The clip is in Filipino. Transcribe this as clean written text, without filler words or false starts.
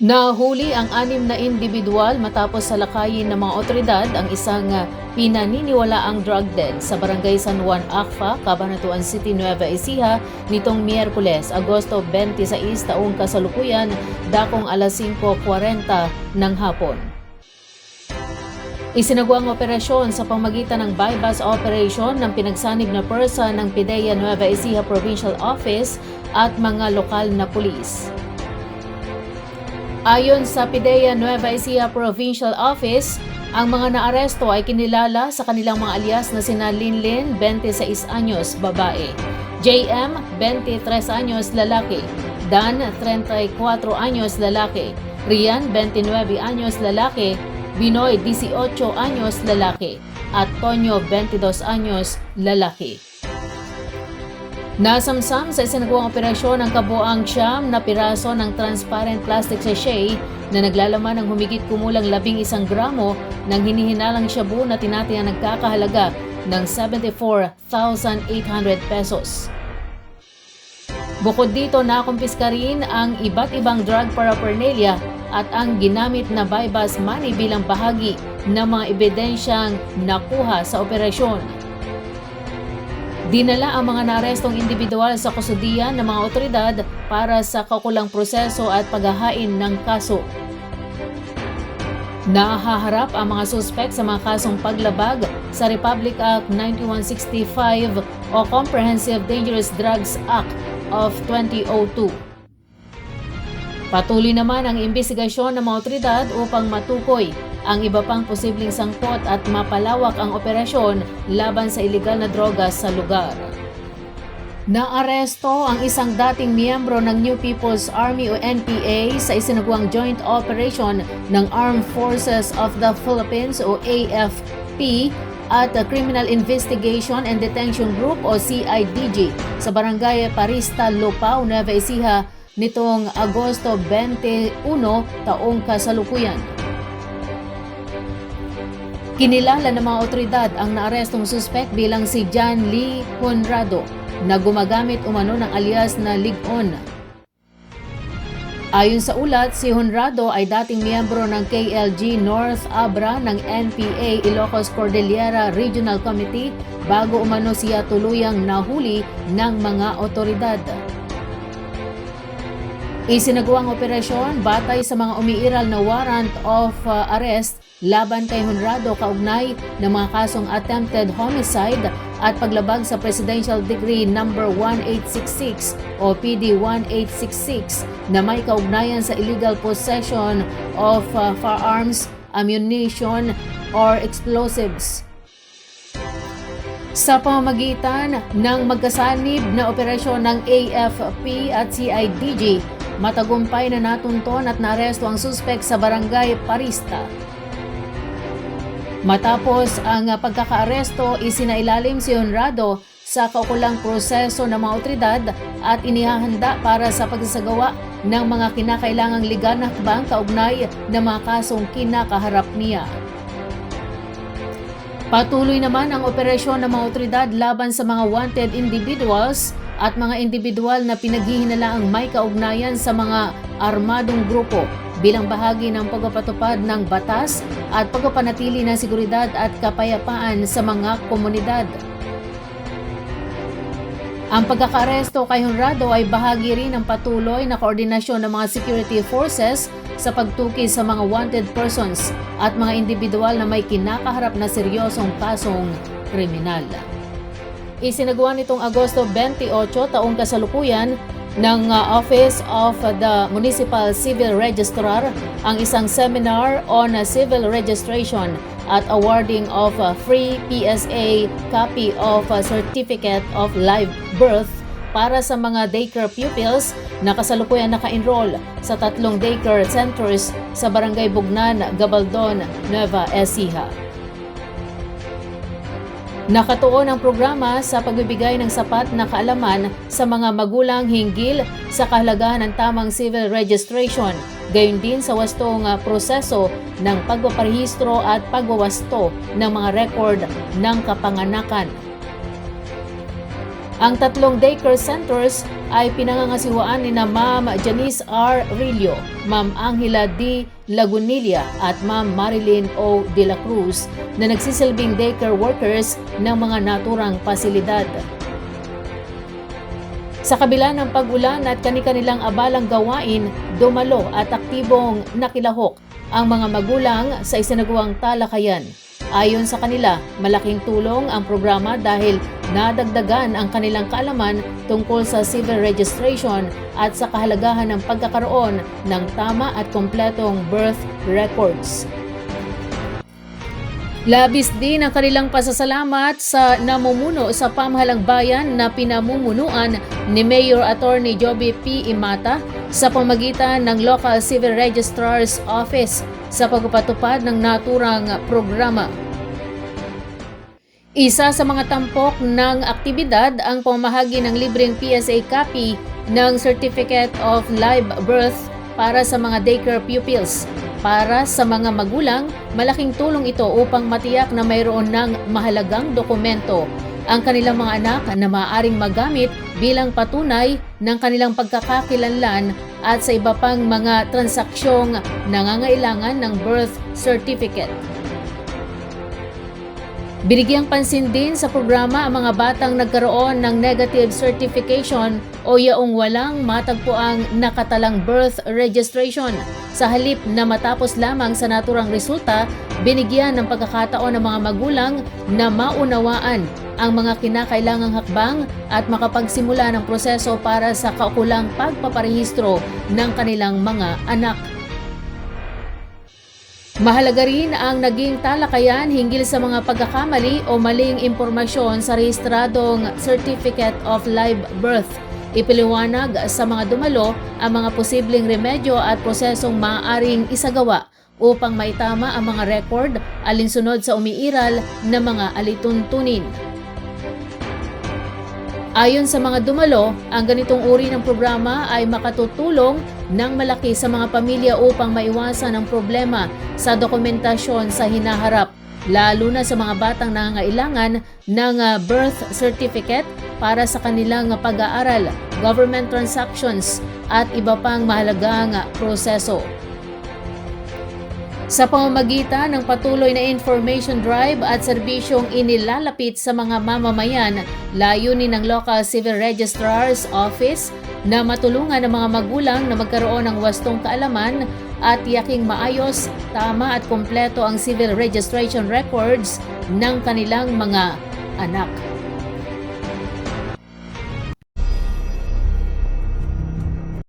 Nahuli ang 6 na individual matapos salakayin ng mga otoridad ang isang pinaniniwalaang drug den sa Barangay San Juan Acfa, Cabanatuan City, Nueva Ecija nitong Miyerkules, Agosto 26 taong kasalukuyan, dakong alas 5:40 ng hapon. Isinagawa ang operasyon sa pamagitan ng bypass operation ng pinagsanib na persa ng PIDEA Nueva Ecija Provincial Office at mga lokal na pulis. Ayon sa PIDEA Nueva Ecija Provincial Office, ang mga naaresto ay kinilala sa kanilang mga alias na sina Linlin, 26 anyos, babae; JM, 23 anyos, lalaki; Dan, 34 anyos, lalaki; Rian, 29 anyos, lalaki; Binoy, 18 anyos, lalaki; at Tonyo, 22 anyos, lalaki. Nasamsam sa isinagawang operasyon ang kabuang 9 na piraso ng transparent plastic sachet na naglalaman ng humigit kumulang 11 gramo ng hinihinalang shabu na tinatayang nagkakahalaga ng 74,800 pesos. Bukod dito, nakumpiska rin ang iba't ibang drug paraphernalia at ang ginamit na bypass money bilang bahagi ng mga ebidensyang nakuha sa operasyon. Dinala ang mga naarestong individual sa kustudiyan ng mga otoridad para sa kaukulang proseso at paghahain ng kaso. Nahaharap ang mga suspek sa mga kasong paglabag sa Republic Act 9165 o Comprehensive Dangerous Drugs Act of 2002. Patuloy naman ang imbestigasyon ng mga otoridad upang matukoy ang iba pang posibleng sangkot at mapalawak ang operasyon laban sa ilegal na droga sa lugar. Naaresto ang isang dating miyembro ng New People's Army o NPA sa isinagawang joint operation ng Armed Forces of the Philippines o AFP at the Criminal Investigation and Detention Group o CIDG sa Barangay Parista, Lupao, Nueva Ecija nitong Agosto 21 taong kasalukuyan. Kinilala ng mga otoridad ang naarestong suspek bilang si John Lee Honrado na gumagamit umano ng alias na Ligon. Ayon sa ulat, si Honrado ay dating miyembro ng KLG North Abra ng NPA Ilocos Cordillera Regional Committee bago umano siya tuluyang nahuli ng mga otoridad. Isinagawang operasyon batay sa mga umiiral na warrant of arrest laban kay Honrado kaugnay ng mga kasong attempted homicide at paglabag sa Presidential Decree No. 1866 o PD 1866 na may kaugnayan sa illegal possession of firearms, ammunition, or explosives. Sa pamamagitan ng magkasanib na operasyon ng AFP at CIDG, matagumpay na natunton at naaresto ang suspek sa Barangay Parista. Matapos ang pagkakaaresto, isinailalim si Honrado sa kaukulang proseso ng mga otoridad at inihahanda para sa pagsasagawa ng mga kinakailangang legal na hakbang kaugnay ng mga kasong kinakaharap niya. Patuloy naman ang operasyon ng mga otoridad laban sa mga wanted individuals at mga individual na pinaghihinalaang may kaugnayan sa mga armadong grupo bilang bahagi ng pagpapatupad ng batas at pagpapanatili ng seguridad at kapayapaan sa mga komunidad. Ang pagkakaaresto kay Honrado ay bahagi rin ng patuloy na koordinasyon ng mga security forces sa pagtukoy sa mga wanted persons at mga individual na may kinakaharap na seryosong kasong kriminal. Isinagawa nitong Agosto 28 taong kasalukuyan ng Office of the Municipal Civil Registrar ang isang seminar on civil registration at awarding of free PSA copy of Certificate of Live Birth para sa mga daycare pupils na kasalukuyan naka-enroll sa 3 daycare centers sa Barangay Bugnan, Gabaldon, Nueva Ecija. Nakatuon ang programa sa pagbibigay ng sapat na kaalaman sa mga magulang hinggil sa kahalagahan ng tamang civil registration, gayon din sa wastong proseso ng pagpaparehistro at pagwawasto ng mga record ng kapanganakan. Ang tatlong daycare centers ay pinangangasiwaan ni na Ma'am Janice R. Rillo, Ma'am Angela D. Lagunilla at Ma'am Marilyn O. De la Cruz na nagsisilbing daycare workers ng mga naturang pasilidad. Sa kabila ng pag-ulan at kani-kanilang abalang gawain, dumalo at aktibong nakilahok ang mga magulang sa isinagawang talakayan. Ayon sa kanila, malaking tulong ang programa dahil nadagdagan ang kanilang kaalaman tungkol sa civil registration at sa kahalagahan ng pagkakaroon ng tama at kompletong birth records. Labis din ang kanilang pasasalamat sa namumuno sa pamahalang bayan na pinamumunuan ni Mayor Attorney Joby P. Imata sa pamagitan ng Local Civil Registrar's Office sa pagpapatupad ng naturang programa. Isa sa mga tampok ng aktibidad ang pamahagi ng libreng PSA copy ng Certificate of Live Birth para sa mga daycare pupils. Para sa mga magulang, malaking tulong ito upang matiyak na mayroon ng mahalagang dokumento ang kanilang mga anak na maaaring magamit bilang patunay ng kanilang pagkakakilanlan at sa iba pang mga transaksyong nangangailangan ng birth certificate. Binigyang pansin din sa programa ang mga batang nagkaroon ng negative certification o yaong walang matagpuang nakatalang birth registration. Sa halip na matapos lamang sa naturang resulta, binigyan ng pagkakataon ng mga magulang na maunawaan ang mga kinakailangang hakbang at makapagsimula ng proseso para sa kaukulang pagpaparehistro ng kanilang mga anak. Mahalaga rin ang naging talakayan hinggil sa mga pagkakamali o maling impormasyon sa rehistradong Certificate of Live Birth. Ipiliwanag sa mga dumalo ang mga posibleng remedyo at prosesong maaaring isagawa upang maitama ang mga record alinsunod sa umiiral na mga alituntunin. Ayon sa mga dumalo, ang ganitong uri ng programa ay makatutulong ng malaki sa mga pamilya upang maiwasan ang problema sa dokumentasyon sa hinaharap, lalo na sa mga batang nangangailangan ng birth certificate para sa kanilang pag-aaral, government transactions at iba pang mahalagang proseso. Sa pamamagitan ng patuloy na information drive at serbisyong inilalapit sa mga mamamayan, layunin ng Local Civil Registrar's Office na matulungan ang mga magulang na magkaroon ng wastong kaalaman at tiyaking maayos, tama at kompleto ang civil registration records ng kanilang mga anak.